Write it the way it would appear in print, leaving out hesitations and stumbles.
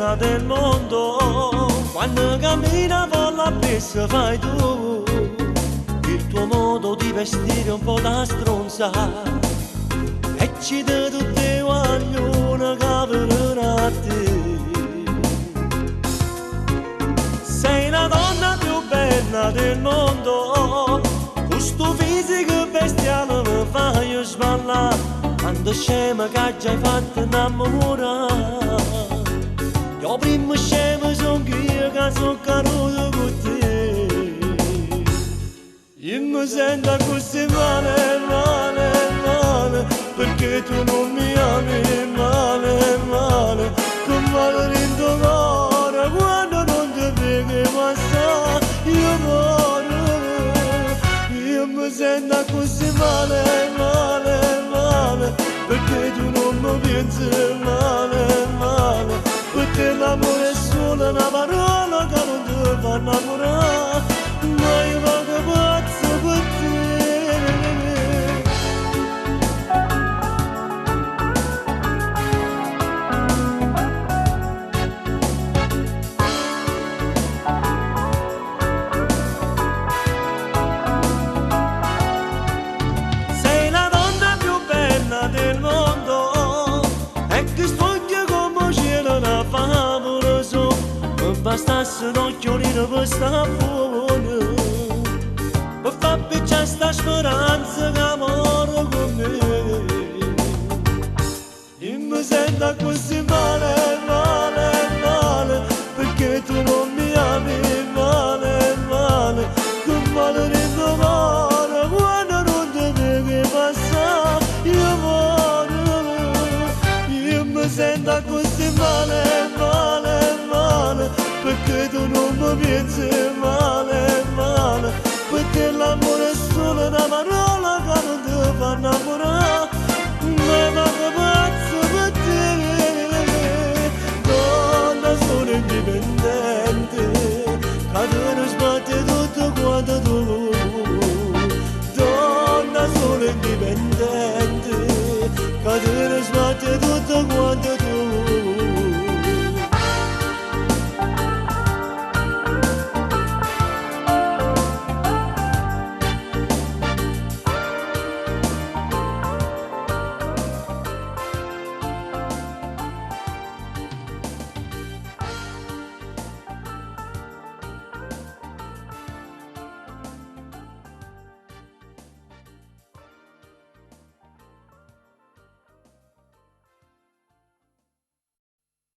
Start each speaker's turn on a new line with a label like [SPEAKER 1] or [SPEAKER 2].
[SPEAKER 1] bella del mondo, quando cammina con la pista fai tu, il tuo modo di vestire un po' da stronza, e ci dà tutte guaglione che vengono a te. Sei la donna più bella del mondo, questo fisico bestiale mi fai sballare, quando scema che già hai fatto innamorare. Io prima scema son io che sono caduto con te. Io mi sento così male, male, male, perché tu non mi ami, male, male, con male dentro cuore, quando non ti vedi passare, io muoio. Io mi sento così male, male, male, perché tu non mi pensi male, male, perché l'amore è solo una parola che non ti fa innamorare, ma io vado pazzo per te. Sei la donna più bella del mondo, e che spoglia come cielo da favoloso, mi bastasse un occhiolino per sta buona, per far picciare sta speranza che amore con me. Io mi sento così male, male, male, perché tu non mi ami, male, male, con male dentro cuore, quando non ti vedi passare, io muoio. Io mi sento così male, male, male, perché tu non mi pensi male, male, perché l'amore è solo una parola che non ti fa innamorare.